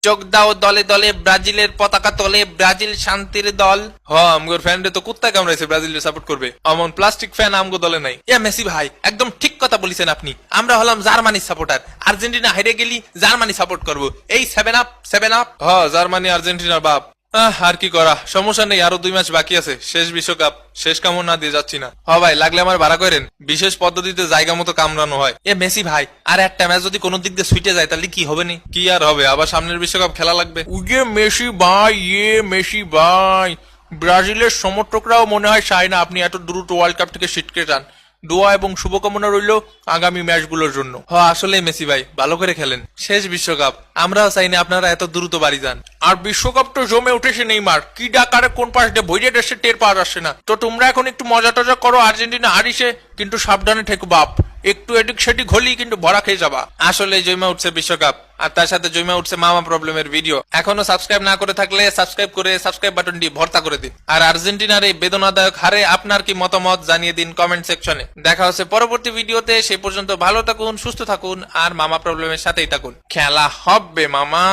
যোগ দাও দলে দলে ব্রাজিলের পতাকা তলে, ব্রাজিল শান্তির দল। আমগোর ফ্যানরে তো কুত্তা কামড়াইছে, ব্রাজিলের সাপোর্ট করবে, অমন প্লাস্টিক ফ্যান আমগো দলে নাই। মেসি ভাই একদম ঠিক কথা বলেছেন আপনি। আমরা হলাম জার্মানির সাপোর্টার, আর্জেন্টিনা হেরে গেলি জার্মানি সাপোর্ট করবো। এই 7 আপ। জার্মানি আর্জেন্টিনার বাপ। আর কি করা, সমস্যা নেই, আরো 2 ম্যাচ বাকি আছে, শেষ বিশ্বকাপ, শেষ কামড় না দিয়ে যাচ্ছি না। ভাই লাগলে আমার ভাড়া করেন, বিশেষ পদ্ধতিতে জায়গা মতো কামড়ানো হয়। মেসি ভাই আর একটা ম্যাচ যদি কোনো দিক দিয়ে ছুটে যায় তাহলে কি হবে নি? কি আর হবে, আবার সামনের বিশ্বকাপ খেলা লাগবে। মেসি ভাই, মেসি ভাই, ব্রাজিলের সমর্থকরাও মনে হয় চায় না আপনি এত দ্রুত ওয়ার্ল্ড কাপ থেকে ছিটকে যান। দোয়া এবং শুভকামনা রইল আগামী ম্যাচগুলোর জন্য। আসলে মেসি ভাই ভালো করে খেলেন, শেষ বিশ্বকাপ, আমরাও চাই না আপনারা এত দ্রুত বাড়ি যান। আর বিশ্বকাপ তো জমে উঠেছে নেইমার, কি ডাকারে কোন পাশ দিয়ে ভইরে দেশে টের পাওয়া যাচ্ছে না। তো তোমরা এখন একটু মজা টজা করো, আর্জেন্টিনা হারিছে, কিন্তু সাবধানে থেকো বাপ, একটু এদিক সেদিক হলেই কিন্তু ভরা খেয়ে যাবা। আসলে জমে উঠছে বিশ্বকাপ, আর তার সাথে জমে উঠছে মামা প্রবলেমের ভিডিও। এখনো সাবস্ক্রাইব না করে থাকলে সাবস্ক্রাইব করে সাবস্ক্রাইব বাটনটি ভর্তা করে দিন। আর আর্জেন্টিনার এই বেদনাদায়ক হারে আপনার কি মতামত জানিয়ে দিন কমেন্ট সেকশনে। দেখা হচ্ছে পরবর্তী ভিডিওতে, সেই পর্যন্ত ভালো থাকুন, সুস্থ থাকুন, আর মামা প্রবলেমের সাথেই থাকুন। খেলা হবে মামা।